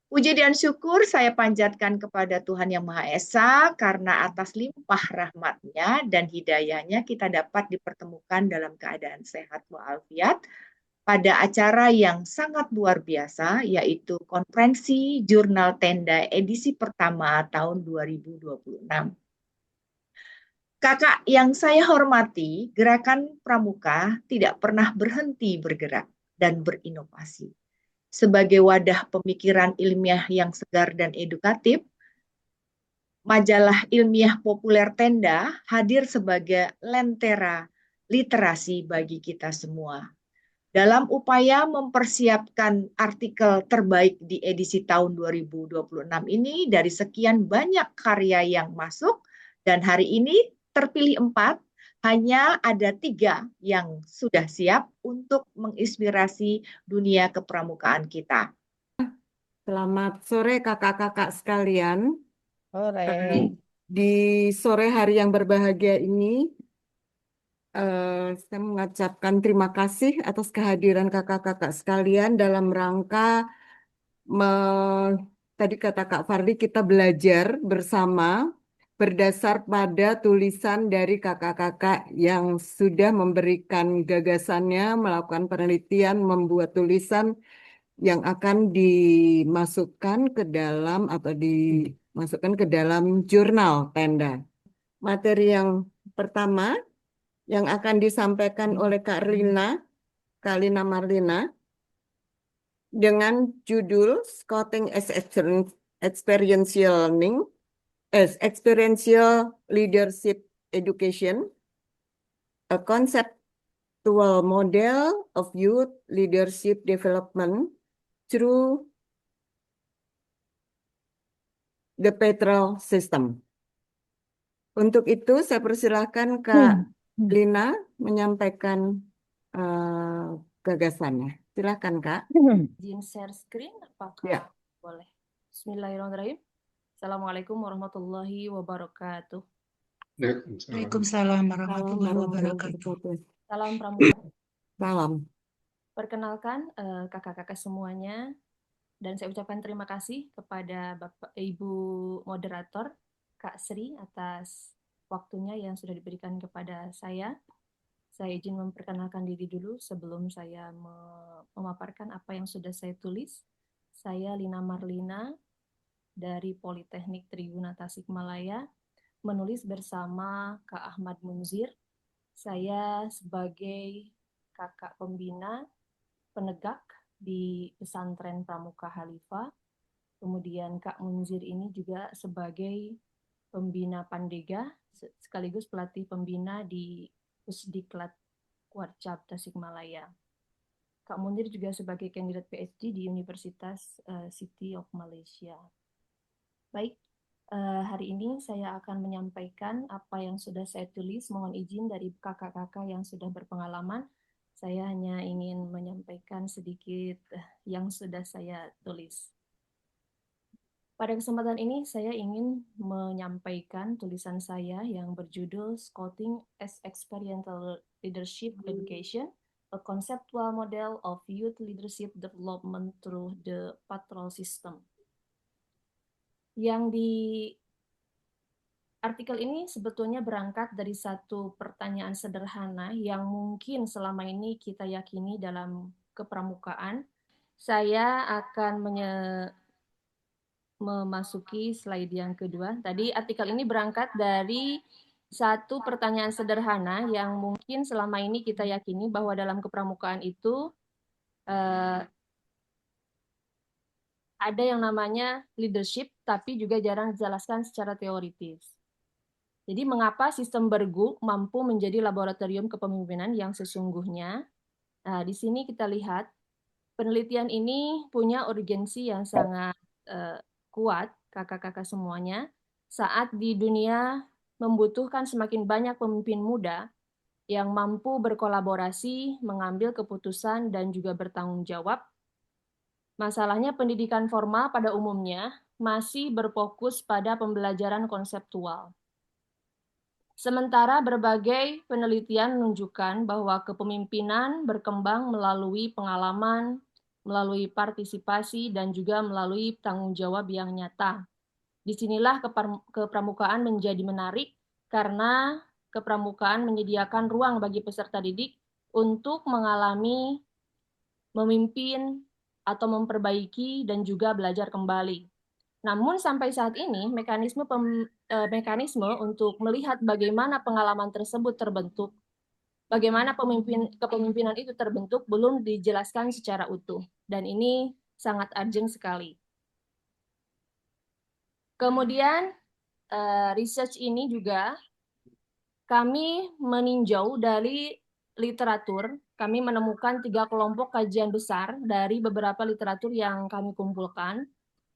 Puji dan syukur saya panjatkan kepada Tuhan Yang Maha Esa karena atas limpah rahmat-Nya dan hidayahnya kita dapat dipertemukan dalam keadaan sehat walafiat pada acara yang sangat luar biasa, yaitu Konferensi Jurnal Tenda edisi pertama tahun 2026. Kakak yang saya hormati, Gerakan Pramuka tidak pernah berhenti bergerak dan berinovasi. Sebagai wadah pemikiran ilmiah yang segar dan edukatif, majalah ilmiah populer Tenda hadir sebagai lentera literasi bagi kita semua. Dalam upaya mempersiapkan artikel terbaik di edisi tahun 2026 ini dari sekian banyak karya yang masuk, dan hari ini terpilih 4, hanya ada 3 yang sudah siap untuk menginspirasi dunia kepramukaan kita. Selamat sore kakak-kakak sekalian. Sore. Di sore hari yang berbahagia ini, saya mengucapkan terima kasih atas kehadiran kakak-kakak sekalian dalam rangka tadi kata Kak Fardi kita belajar bersama berdasar pada tulisan dari kakak-kakak yang sudah memberikan gagasannya, melakukan penelitian, membuat tulisan yang akan dimasukkan ke dalam atau dimasukkan ke dalam jurnal Tenda. Materi yang pertama yang akan disampaikan oleh Kak Lina Marlina, dengan judul Scouting as Experiential Learning, as Experiential Leadership Education, a Conceptual Model of Youth Leadership Development through the Petrel System. Untuk itu, saya persilahkan Kak Lina menyampaikan gagasannya. Silakan Kak. Izin share screen, apakah Ya. boleh? Bismillahirrahmanirrahim. Assalamualaikum warahmatullahi wabarakatuh. Waalaikumsalam warahmatullahi wabarakatuh. Salam Pramuka. Salam. Perkenalkan kakak-kakak semuanya, dan saya ucapkan terima kasih kepada Bapak Ibu moderator Kak Sri atas waktunya yang sudah diberikan kepada saya. Saya izin memperkenalkan diri dulu sebelum saya memaparkan apa yang sudah saya tulis. Saya Lina Marlina dari Politeknik Tribuna Tasikmalaya, menulis bersama Kak Ahmad Munzir. Saya sebagai kakak pembina penegak di pesantren Pramuka Khalifah. Kemudian Kak Munzir ini juga sebagai pembina Pandega sekaligus pelatih pembina di Pusdiklat Kuarcap Tasikmalaya. Kak Munzir juga sebagai kandidat PhD di Universitas City of Malaysia. Baik, hari ini saya akan menyampaikan apa yang sudah saya tulis. Mohon izin dari kakak-kakak yang sudah berpengalaman. Saya hanya ingin menyampaikan sedikit yang sudah saya tulis. Pada kesempatan ini saya ingin menyampaikan tulisan saya yang berjudul Scouting as Experiential Leadership Education, a Conceptual Model of Youth Leadership Development through the Patrol System. Yang di artikel ini sebetulnya berangkat dari satu pertanyaan sederhana yang mungkin selama ini kita yakini dalam kepramukaan. Saya akan memasuki slide yang kedua. Tadi artikel ini berangkat dari satu pertanyaan sederhana yang mungkin selama ini kita yakini bahwa dalam kepramukaan itu ada yang namanya leadership, tapi juga jarang dijelaskan secara teoritis. Jadi mengapa sistem Bergu mampu menjadi laboratorium kepemimpinan yang sesungguhnya? Nah, di sini kita lihat penelitian ini punya urgensi yang sangat kuat, kakak-kakak semuanya, saat di dunia membutuhkan semakin banyak pemimpin muda yang mampu berkolaborasi, mengambil keputusan, dan juga bertanggung jawab. Masalahnya pendidikan formal pada umumnya masih berfokus pada pembelajaran konseptual. Sementara berbagai penelitian menunjukkan bahwa kepemimpinan berkembang melalui pengalaman, melalui partisipasi, dan juga melalui tanggung jawab yang nyata. Disinilah kepramukaan menjadi menarik karena kepramukaan menyediakan ruang bagi peserta didik untuk mengalami, memimpin, atau memperbaiki, dan juga belajar kembali. Namun sampai saat ini, mekanisme untuk melihat bagaimana pengalaman tersebut terbentuk, bagaimana kepemimpinan itu terbentuk, belum dijelaskan secara utuh. Dan ini sangat urgent sekali. Kemudian, research ini juga kami meninjau dari literatur. Kami menemukan 3 kelompok kajian besar dari beberapa literatur yang kami kumpulkan.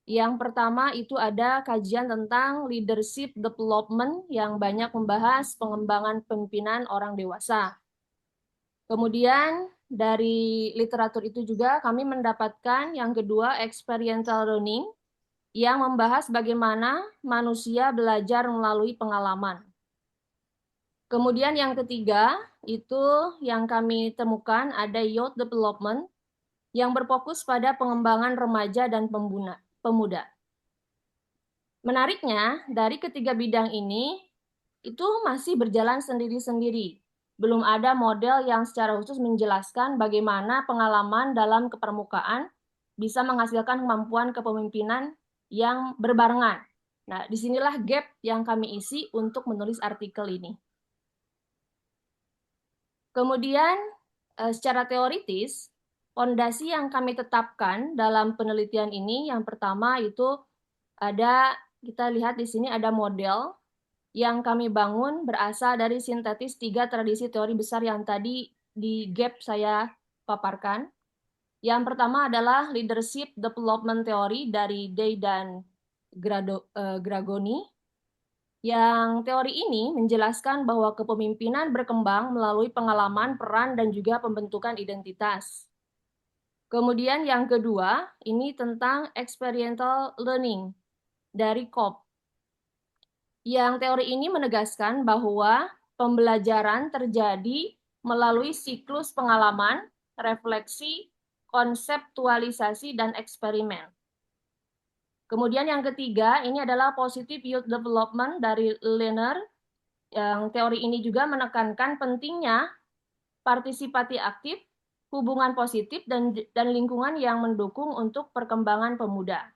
Yang pertama itu ada kajian tentang leadership development yang banyak membahas pengembangan pemimpinan orang dewasa. Kemudian dari literatur itu juga kami mendapatkan yang kedua experiential learning yang membahas bagaimana manusia belajar melalui pengalaman. Kemudian yang ketiga itu yang kami temukan ada youth development yang berfokus pada pengembangan remaja dan pemuda. Menariknya, dari ketiga bidang ini, itu masih berjalan sendiri-sendiri. Belum ada model yang secara khusus menjelaskan bagaimana pengalaman dalam kepramukaan bisa menghasilkan kemampuan kepemimpinan yang berbarengan. Nah, disinilah gap yang kami isi untuk menulis artikel ini. Kemudian, secara teoritis, fondasi yang kami tetapkan dalam penelitian ini, yang pertama itu ada, kita lihat di sini ada model yang kami bangun berasal dari sintetis 3 tradisi teori besar yang tadi di gap saya paparkan. Yang pertama adalah leadership development theory dari Day dan Gragoni. Yang teori ini menjelaskan bahwa kepemimpinan berkembang melalui pengalaman, peran, dan juga pembentukan identitas. Kemudian yang kedua, ini tentang experiential learning dari Cobb. Yang teori ini menegaskan bahwa pembelajaran terjadi melalui siklus pengalaman, refleksi, konseptualisasi, dan eksperimen. Kemudian yang ketiga, ini adalah positive youth development dari Lerner. Yang teori ini juga menekankan pentingnya partisipasi aktif, hubungan positif, dan lingkungan yang mendukung untuk perkembangan pemuda.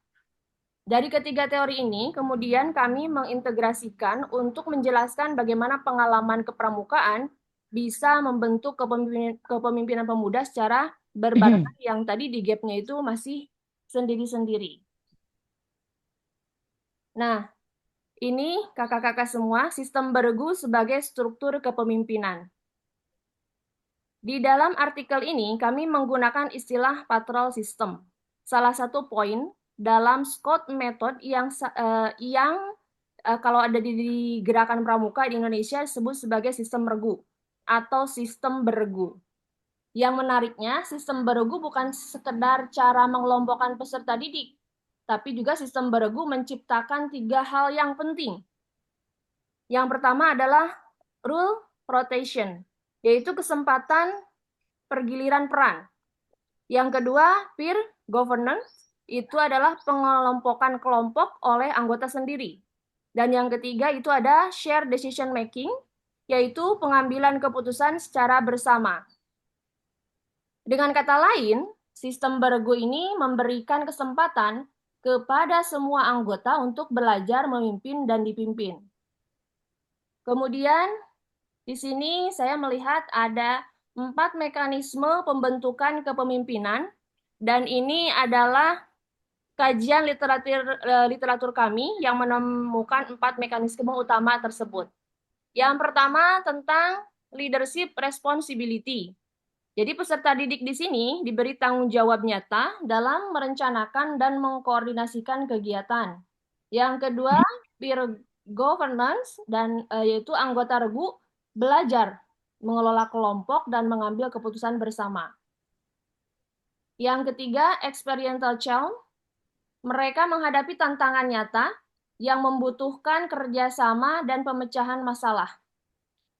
Dari ketiga teori ini, kemudian kami mengintegrasikan untuk menjelaskan bagaimana pengalaman kepramukaan bisa membentuk kepemimpinan pemuda secara berbarengan yang tadi di gap-nya itu masih sendiri-sendiri. Nah, ini kakak-kakak semua, sistem beregu sebagai struktur kepemimpinan. Di dalam artikel ini, kami menggunakan istilah patrol system. Salah satu poin dalam Scott Method yang kalau ada di gerakan pramuka di Indonesia disebut sebagai sistem regu atau sistem beregu. Yang menariknya, sistem beregu bukan sekedar cara mengelompokkan peserta didik, tapi juga sistem beregu menciptakan 3 hal yang penting. Yang pertama adalah rule rotation, yaitu kesempatan pergiliran peran. Yang kedua, peer governance, itu adalah pengelompokan kelompok oleh anggota sendiri. Dan yang ketiga itu ada share decision making, yaitu pengambilan keputusan secara bersama. Dengan kata lain, sistem beregu ini memberikan kesempatan kepada semua anggota untuk belajar memimpin dan dipimpin. Kemudian, di sini saya melihat ada 4 mekanisme pembentukan kepemimpinan, dan ini adalah kajian literatur kami yang menemukan 4 mekanisme utama tersebut. Yang pertama tentang leadership responsibility. Jadi peserta didik di sini diberi tanggung jawab nyata dalam merencanakan dan mengkoordinasikan kegiatan. Yang kedua, peer governance, dan yaitu anggota regu belajar mengelola kelompok dan mengambil keputusan bersama. Yang ketiga, experiential challenge. Mereka menghadapi tantangan nyata yang membutuhkan kerjasama dan pemecahan masalah.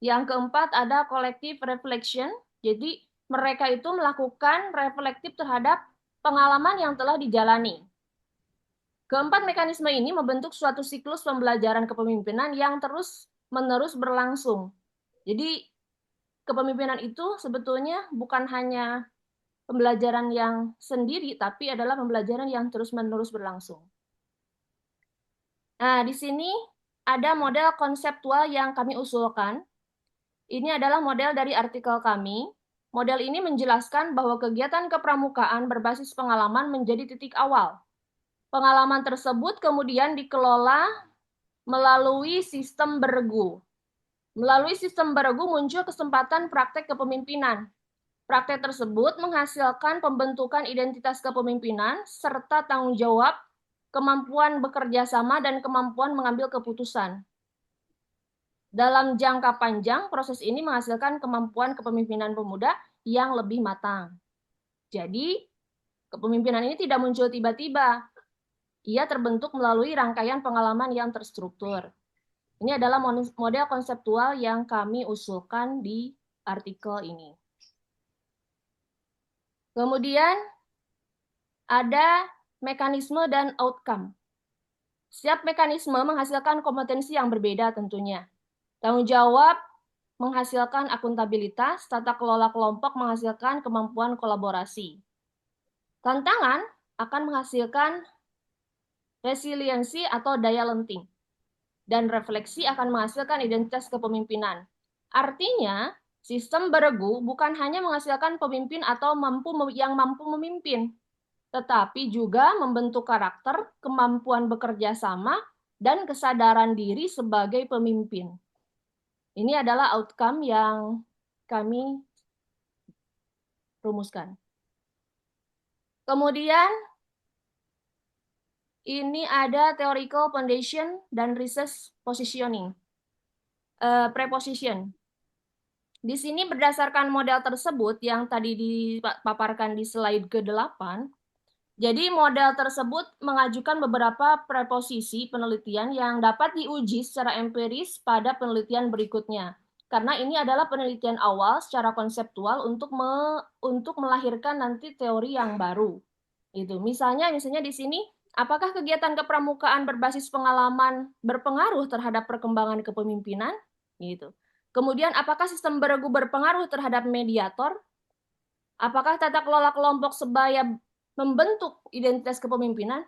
Yang keempat, ada collective reflection. Jadi mereka itu melakukan reflektif terhadap pengalaman yang telah dijalani. Keempat mekanisme ini membentuk suatu siklus pembelajaran kepemimpinan yang terus-menerus berlangsung. Jadi, kepemimpinan itu sebetulnya bukan hanya pembelajaran yang sendiri, tapi adalah pembelajaran yang terus-menerus berlangsung. Nah, di sini ada model konseptual yang kami usulkan. Ini adalah model dari artikel kami. Model ini menjelaskan bahwa kegiatan kepramukaan berbasis pengalaman menjadi titik awal. Pengalaman tersebut kemudian dikelola melalui sistem beregu. Melalui sistem beregu muncul kesempatan praktek kepemimpinan. Praktek tersebut menghasilkan pembentukan identitas kepemimpinan serta tanggung jawab, kemampuan bekerja sama, dan kemampuan mengambil keputusan. Dalam jangka panjang, proses ini menghasilkan kemampuan kepemimpinan pemuda yang lebih matang. Jadi, kepemimpinan ini tidak muncul tiba-tiba. Ia terbentuk melalui rangkaian pengalaman yang terstruktur. Ini adalah model konseptual yang kami usulkan di artikel ini. Kemudian ada mekanisme dan outcome. Setiap mekanisme menghasilkan kompetensi yang berbeda tentunya. Tanggung jawab menghasilkan akuntabilitas, tata kelola kelompok menghasilkan kemampuan kolaborasi. Tantangan akan menghasilkan resiliensi atau daya lenting. Dan refleksi akan menghasilkan identitas kepemimpinan. Artinya, sistem beregu bukan hanya menghasilkan pemimpin atau yang mampu memimpin, tetapi juga membentuk karakter, kemampuan bekerja sama, dan kesadaran diri sebagai pemimpin. Ini adalah outcome yang kami rumuskan. Kemudian, ini ada theoretical foundation dan research positioning. Preposition. Di sini berdasarkan model tersebut yang tadi dipaparkan di slide ke-8, jadi model tersebut mengajukan beberapa preposisi penelitian yang dapat diuji secara empiris pada penelitian berikutnya. Karena ini adalah penelitian awal secara konseptual untuk melahirkan nanti teori yang baru. Itu. Misalnya di sini, apakah kegiatan kepramukaan berbasis pengalaman berpengaruh terhadap perkembangan kepemimpinan? Gitu. Kemudian, apakah sistem beregu berpengaruh terhadap mediator? Apakah tata kelola kelompok sebaya membentuk identitas kepemimpinan?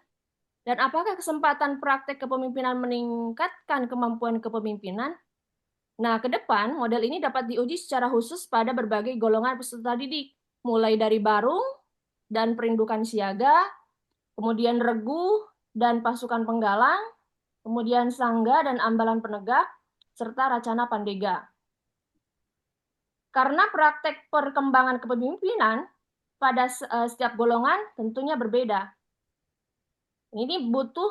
Dan apakah kesempatan praktek kepemimpinan meningkatkan kemampuan kepemimpinan? Nah, ke depan, model ini dapat diuji secara khusus pada berbagai golongan peserta didik, mulai dari barung dan perindukan siaga, kemudian regu dan pasukan penggalang, kemudian sangga dan ambalan penegak, serta racana pandega. Karena praktek perkembangan kepemimpinan pada setiap golongan tentunya berbeda. Ini butuh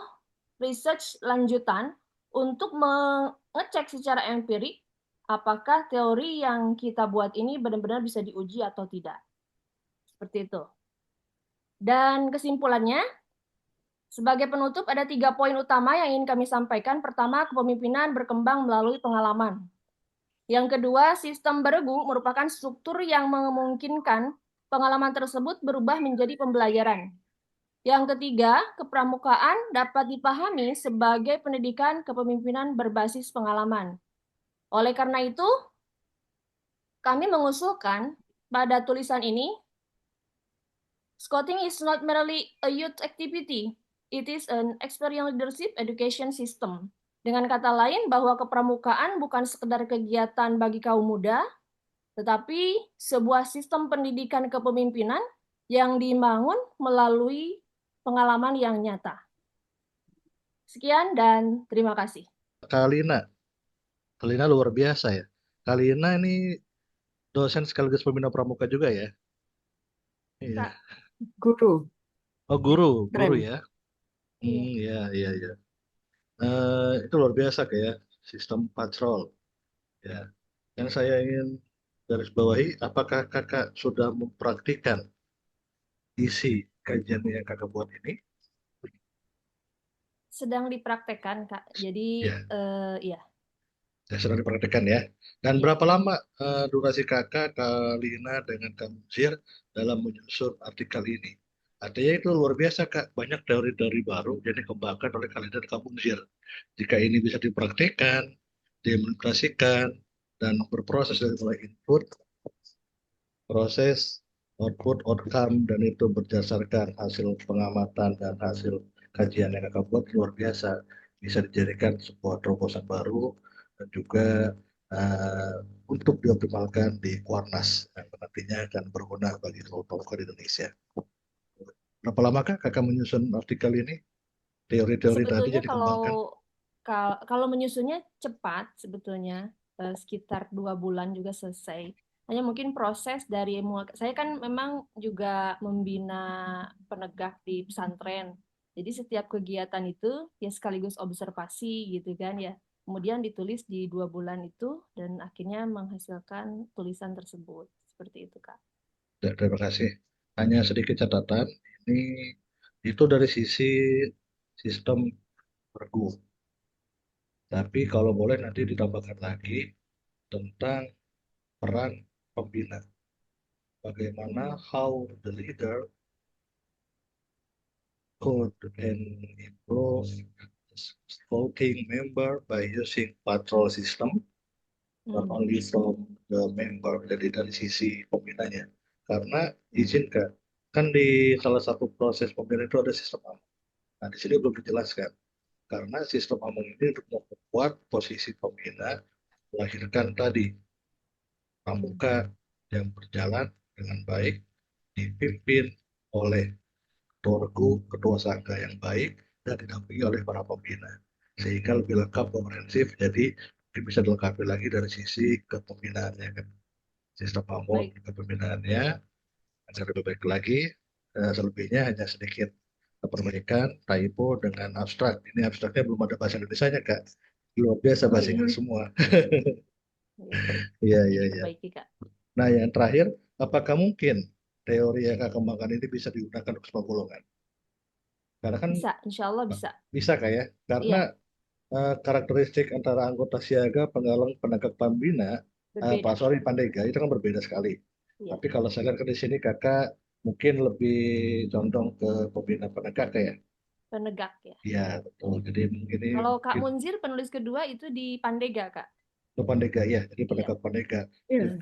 research lanjutan untuk mengecek secara empirik apakah teori yang kita buat ini benar-benar bisa diuji atau tidak. Seperti itu. Dan kesimpulannya, sebagai penutup ada 3 poin utama yang ingin kami sampaikan. Pertama, kepemimpinan berkembang melalui pengalaman. Yang kedua, sistem beregu merupakan struktur yang memungkinkan pengalaman tersebut berubah menjadi pembelajaran. Yang ketiga, kepramukaan dapat dipahami sebagai pendidikan kepemimpinan berbasis pengalaman. Oleh karena itu, kami mengusulkan pada tulisan ini, Scouting is not merely a youth activity, it is an experiential leadership education system. Dengan kata lain, bahwa kepramukaan bukan sekedar kegiatan bagi kaum muda, tetapi sebuah sistem pendidikan kepemimpinan yang dibangun melalui pengalaman yang nyata. Sekian dan terima kasih. Kalina luar biasa ya. Kalina ini dosen sekaligus pembina pramuka juga ya. Iya. Guru. Oh guru Keren. ya. Iya. Itu luar biasa kayak sistem patrol. Ya. Yang saya ingin garis bawahi, apakah kakak sudah mempraktikkan isi kajian yang kakak buat ini? Sedang dipraktekkan, Kak. Jadi, ya. Ya, sedang dipraktikkan ya. Dan berapa lama durasi kakak, Kalina dengan Kak Musir dalam menyusun artikel ini? Artinya itu luar biasa Kak, banyak teori-teori baru yang dikembangkan oleh kalian dan kamu Zir. Jika ini bisa dipraktikkan, diimplementasikan, dan berproses dari mulai input, proses, output, outcome, dan itu berdasarkan hasil pengamatan dan hasil kajian yang kakak buat luar biasa. Bisa dijadikan sebuah terobosan baru dan juga eh, untuk dioptimalkan di Kuarnas yang nantinya akan berguna bagi seluruh tokoh di Indonesia. Berapa lama kakak menyusun artikel ini? Teori-teori tadi Sebetulnya jadi dikembangkan? kalau menyusunnya cepat sebetulnya sekitar 2 bulan juga selesai. Hanya mungkin proses dari saya kan memang juga membina penegak di pesantren. Jadi setiap kegiatan itu ya sekaligus observasi gitu kan ya. Kemudian ditulis di 2 bulan itu dan akhirnya menghasilkan tulisan tersebut. Seperti itu, Kak. Ya, terima kasih. Hanya sedikit catatan, ini itu dari sisi sistem pergu. Tapi kalau boleh nanti ditambahkan lagi tentang peran pembina. Bagaimana how the leader could improve voting member by using patrol system, not only from the member, jadi dari sisi pembinanya. Karena izinkan, kan di salah satu proses pembina itu ada sistem among. Nah, di sini belum dijelaskan. Karena sistem among ini untuk memperkuat posisi pembina melahirkan tadi pramuka yang berjalan dengan baik, dipimpin oleh ketua ketua sangga yang baik, dan didampingi oleh para pembina. Sehingga lebih lengkap, komprehensif, jadi bisa dilengkapi lagi dari sisi kepembinaannya. Kan. Sistem among kepembinaannya agar lebih baik lagi. Selebihnya hanya sedikit perbaikan, typo dengan abstrak. Ini abstraknya belum ada bahasa Indonesia-nya, Kak. Luar biasa bahasa Inggris semua. Iya, iya, iya. Nah, yang terakhir, apakah mungkin teori yang Kak kembangkan ini bisa digunakan untuk semua golongan? Karena kan Bisa, insya Allah bisa. Bisa kayak karena karakteristik antara anggota siaga, penggalang, penegak pembina, Pandega itu kan berbeda sekali. Tapi kalau saya lihat ke di sini kakak mungkin lebih condong ke pembina penegak ya. Penegak ya. Iya betul. Jadi mungkin ini kalau Kak Munzir penulis kedua itu di Pandega Kak. Ke Pandega ya, jadi penegak Pandega.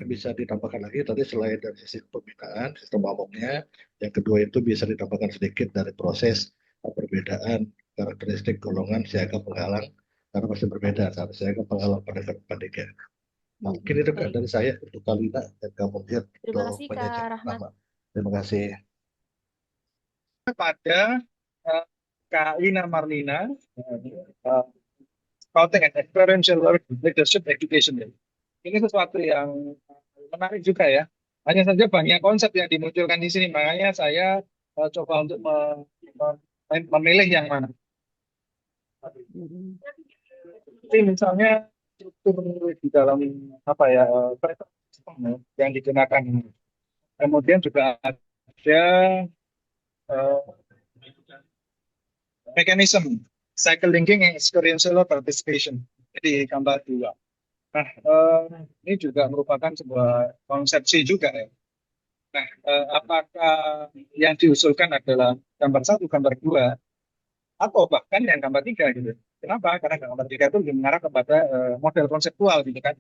Bisa ditambahkan lagi tadi selain dari sisi pembinaan, sistem amongnya, yang kedua itu bisa ditambahkan sedikit dari proses perbedaan karakteristik golongan siaga penghalang karena pasti berbeda antara siaga penghalang penegak Pandega. Mungkin itu kan dari saya untuk Kalina dan kamu lihat Terima kasih Kak Rahmat. Terima kasih. Pada Kak Lina Marlina, Content and Experiential Leadership Education. Ini sesuatu yang menarik juga ya. Hanya saja banyak konsep yang dimunculkan di sini, makanya saya coba untuk memilih yang mana. Jadi misalnya struktur di dalam apa ya yang digunakan. Kemudian juga ada mekanisme cycle linking and experiential participation. Jadi gambar 2. Nah, ini juga merupakan sebuah konsepsi juga ya. Nah, apakah yang diusulkan adalah gambar 1, gambar 2, atau bahkan yang gambar 3 gitu. Kenapa? Karena gambar 3 itu lebih mengarah kepada model konseptual gitu kan.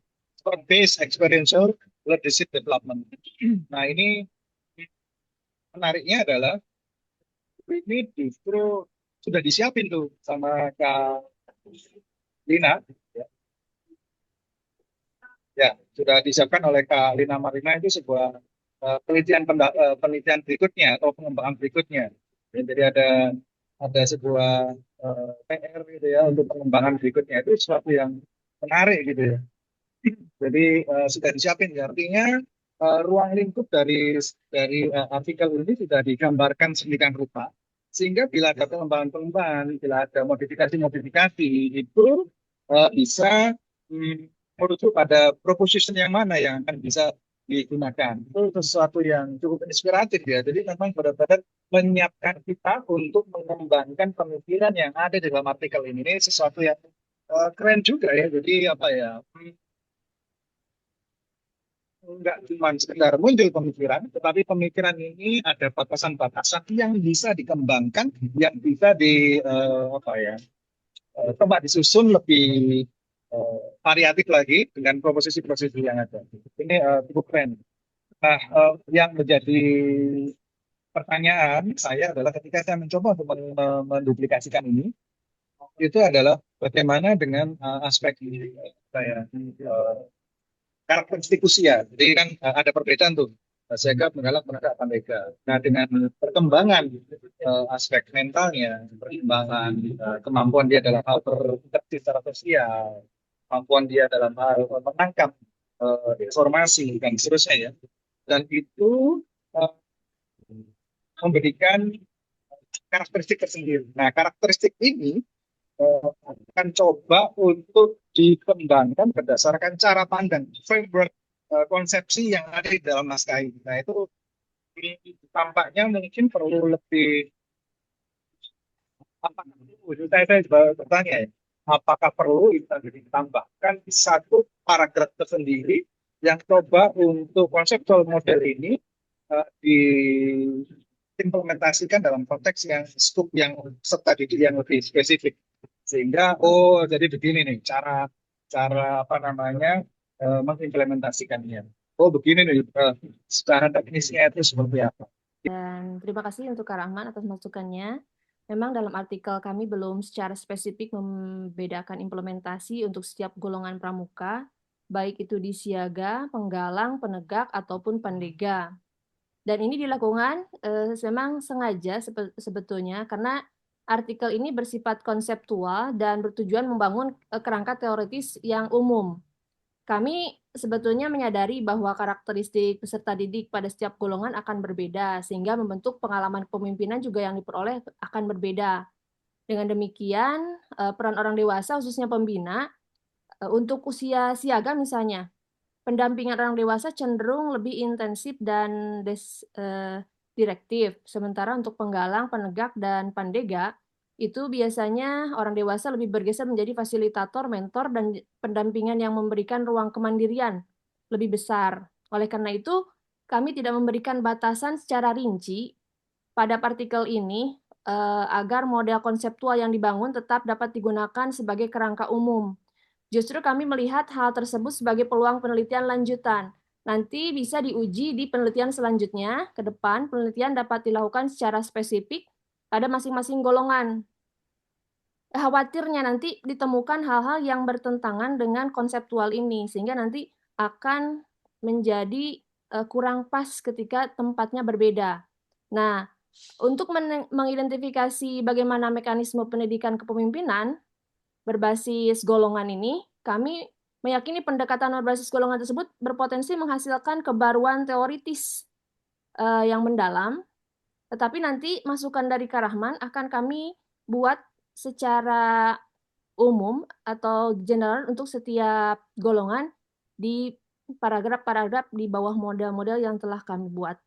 Based experiential leadership development. Nah, ini menariknya adalah ini justru sudah disiapin tuh sama Kak Lina. Ya, sudah disiapkan oleh Kak Lina Marlina itu sebuah penelitian berikutnya atau pengembangan berikutnya. Jadi ada sebuah PR gitu ya untuk pengembangan berikutnya itu sesuatu yang menarik gitu ya. Jadi sudah disiapin ya. Artinya ruang lingkup dari artikel ini sudah digambarkan sedemikian rupa sehingga bila ada pengembangan, bila ada modifikasi itu bisa merujuk pada proposition yang mana yang akan bisa digunakan. Itu sesuatu yang cukup inspiratif ya. Jadi memang benar-benar menyiapkan kita untuk mengembangkan pemikiran yang ada di dalam artikel ini. Ini sesuatu yang keren juga ya. Jadi apa ya? nggak cuma sekedar muncul pemikiran, tetapi pemikiran ini ada batasan-batasan yang bisa dikembangkan, yang bisa coba disusun lebih variatif lagi dengan proposisi-proposisi yang ada. Ini cukup keren. Nah, yang menjadi pertanyaan saya adalah ketika saya mencoba untuk menduplikasikan ini, itu adalah bagaimana dengan aspek karakteristik usia. Jadi kan ada perbedaan tuh. Sigap, menggalak, menegak, pandega. Nah, dengan perkembangan aspek mentalnya, perkembangan kemampuan dia dalam hal berinteraksi secara sosial, kemampuan dia dalam hal menangkap informasi dan seterusnya ya. Dan itu memberikan karakteristik tersendiri. Nah, karakteristik ini akan coba untuk dikembangkan berdasarkan cara pandang, framework konsepsi yang ada di dalam naskah ini. Nah, itu tampaknya mungkin perlu lebih, saya bertanya ya, apakah perlu ditambahkan satu paragraf tersendiri yang coba untuk konseptual model ini diimplementasikan dalam konteks yang skup yang serta didik yang lebih spesifik, sehingga jadi begini nih cara mengimplementasikannya. Begini nih secara teknisnya itu seperti apa. Dan terima kasih untuk Kak Rahman atas masukannya. Memang dalam artikel kami belum secara spesifik membedakan implementasi untuk setiap golongan pramuka, baik itu di siaga, penggalang, penegak, ataupun pandega. Dan ini dilakukan memang sengaja sebetulnya karena artikel ini bersifat konseptual dan bertujuan membangun kerangka teoritis yang umum. Kami sebetulnya menyadari bahwa karakteristik peserta didik pada setiap golongan akan berbeda, sehingga membentuk pengalaman kepemimpinan juga yang diperoleh akan berbeda. Dengan demikian, peran orang dewasa, khususnya pembina, untuk usia siaga misalnya, pendampingan orang dewasa cenderung lebih intensif dan direktif, sementara untuk penggalang, penegak, dan pandega, itu biasanya orang dewasa lebih bergeser menjadi fasilitator, mentor, dan pendampingan yang memberikan ruang kemandirian lebih besar. Oleh karena itu, kami tidak memberikan batasan secara rinci pada partikel ini agar model konseptual yang dibangun tetap dapat digunakan sebagai kerangka umum. Justru kami melihat hal tersebut sebagai peluang penelitian lanjutan. Nanti bisa diuji di penelitian selanjutnya. Ke depan, penelitian dapat dilakukan secara spesifik pada masing-masing golongan. Khawatirnya nanti ditemukan hal-hal yang bertentangan dengan konseptual ini, sehingga nanti akan menjadi kurang pas ketika tempatnya berbeda. Nah, untuk mengidentifikasi bagaimana mekanisme pendidikan kepemimpinan berbasis golongan ini, kami meyakini pendekatan berbasis golongan tersebut berpotensi menghasilkan kebaruan teoritis yang mendalam, tetapi nanti masukan dari Kak Rahman akan kami buat secara umum atau general untuk setiap golongan di paragraf-paragraf di bawah model-model yang telah kami buat.